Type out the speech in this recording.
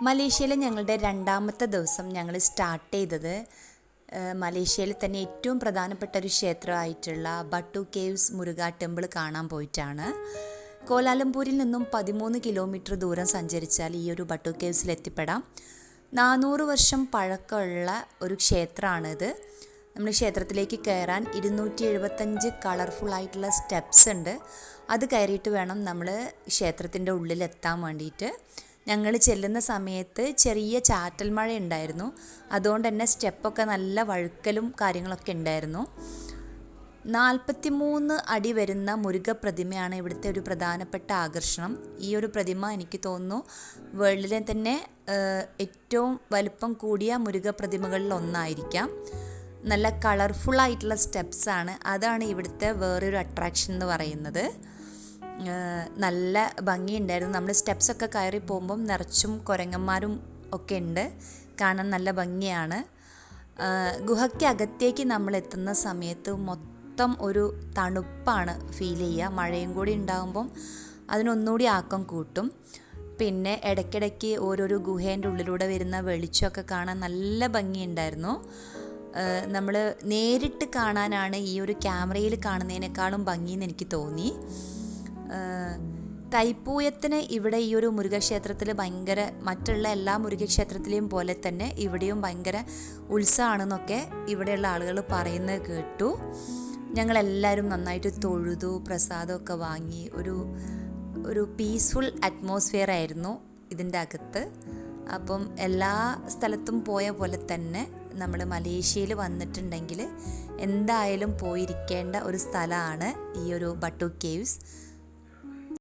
മലേഷ്യയിലെ ഞങ്ങളുടെ രണ്ടാമത്തെ ദിവസം ഞങ്ങൾ സ്റ്റാർട്ട് ചെയ്തത് മലേഷ്യയിൽ തന്നെ ഏറ്റവും പ്രധാനപ്പെട്ട ഒരു ക്ഷേത്രമായിട്ടുള്ള ബട്ടു കേവ്സ് മുരുക ടെമ്പിൾ കാണാൻ പോയിട്ടാണ്. കോലാലംപൂരിൽ നിന്നും 13 കിലോമീറ്റർ ദൂരം സഞ്ചരിച്ചാൽ ഈ ഒരു ബട്ടു കേവ്സിൽ എത്തിപ്പെടാം. 400 വർഷം പഴക്കമുള്ള ഒരു ക്ഷേത്രമാണിത്. നമ്മൾ ക്ഷേത്രത്തിലേക്ക് കയറാൻ 275 കളർഫുൾ ആയിട്ടുള്ള സ്റ്റെപ്സ് ഉണ്ട്. അത് കയറിയിട്ട് വേണം നമ്മൾ ക്ഷേത്രത്തിൻ്റെ ഉള്ളിലെത്താൻ വേണ്ടിയിട്ട്. ഞങ്ങൾ ചെല്ലുന്ന സമയത്ത് ചെറിയ ചാറ്റൽ മഴ ഉണ്ടായിരുന്നു. അതുകൊണ്ട് തന്നെ സ്റ്റെപ്പൊക്കെ നല്ല വഴുക്കലും കാര്യങ്ങളൊക്കെ ഉണ്ടായിരുന്നു. 43 അടി വരുന്ന മുരുക പ്രതിമയാണ് ഇവിടുത്തെ ഒരു പ്രധാനപ്പെട്ട ആകർഷണം. ഈ ഒരു പ്രതിമ എനിക്ക് തോന്നുന്നു വേൾഡിലെ തന്നെ ഏറ്റവും വലുപ്പം കൂടിയ മുരുക പ്രതിമകളിൽ ഒന്നായിരിക്കാം. നല്ല കളർഫുള്ളായിട്ടുള്ള സ്റ്റെപ്സാണ്. അതാണ് ഇവിടുത്തെ വേറൊരു അട്രാക്ഷൻ എന്ന് പറയുന്നത്. നല്ല ഭംഗിയുണ്ടായിരുന്നു. നമ്മൾ സ്റ്റെപ്സൊക്കെ കയറി പോകുമ്പം നിറച്ചും കുരങ്ങന്മാരും ഒക്കെ ഉണ്ട്. കാണാൻ നല്ല ഭംഗിയാണ്. ഗുഹയ്ക്കകത്തേക്ക് നമ്മൾ എത്തുന്ന സമയത്ത് മൊത്തം ഒരു തണുപ്പാണ് ഫീൽ ചെയ്യുക. മഴയും കൂടി ഉണ്ടാകുമ്പം അതിനൊന്നുകൂടി ആക്കം കൂട്ടും. പിന്നെ ഇടയ്ക്കിടയ്ക്ക് ഓരോരോ ഗുഹേൻ്റെ ഉള്ളിലൂടെ വരുന്ന വെളിച്ചമൊക്കെ കാണാൻ നല്ല ഭംഗിയുണ്ടായിരുന്നു. നമ്മൾ നേരിട്ട് കാണാനാണ് ഈ ഒരു ക്യാമറയിൽ കാണുന്നതിനേക്കാളും ഭംഗിയെന്ന് എനിക്ക് തോന്നി. തൈപ്പൂയത്തിന് ഇവിടെ ഈ ഒരു മുരുകക്ഷേത്രത്തിൽ ഭയങ്കര, മറ്റുള്ള എല്ലാ മുരുകക്ഷേത്രത്തിലെയും പോലെ തന്നെ ഇവിടെയും ഭയങ്കര ഉത്സവമാണെന്നൊക്കെ ഇവിടെയുള്ള ആളുകൾ പറയുന്നത് കേട്ടു. ഞങ്ങളെല്ലാവരും നന്നായിട്ട് തൊഴുതു, പ്രസാദമൊക്കെ വാങ്ങി. ഒരു പീസ്ഫുൾ അറ്റ്മോസ്ഫിയർ ആയിരുന്നു ഇതിൻ്റെ അകത്ത്. അപ്പം എല്ലാ സ്ഥലത്തും പോയ പോലെ തന്നെ നമ്മൾ മലേഷ്യയിൽ വന്നിട്ടുണ്ടെങ്കിൽ എന്തായാലും പോയിരിക്കേണ്ട ഒരു സ്ഥലമാണ് ഈ ഒരു ബട്ടു കേവ്സ്.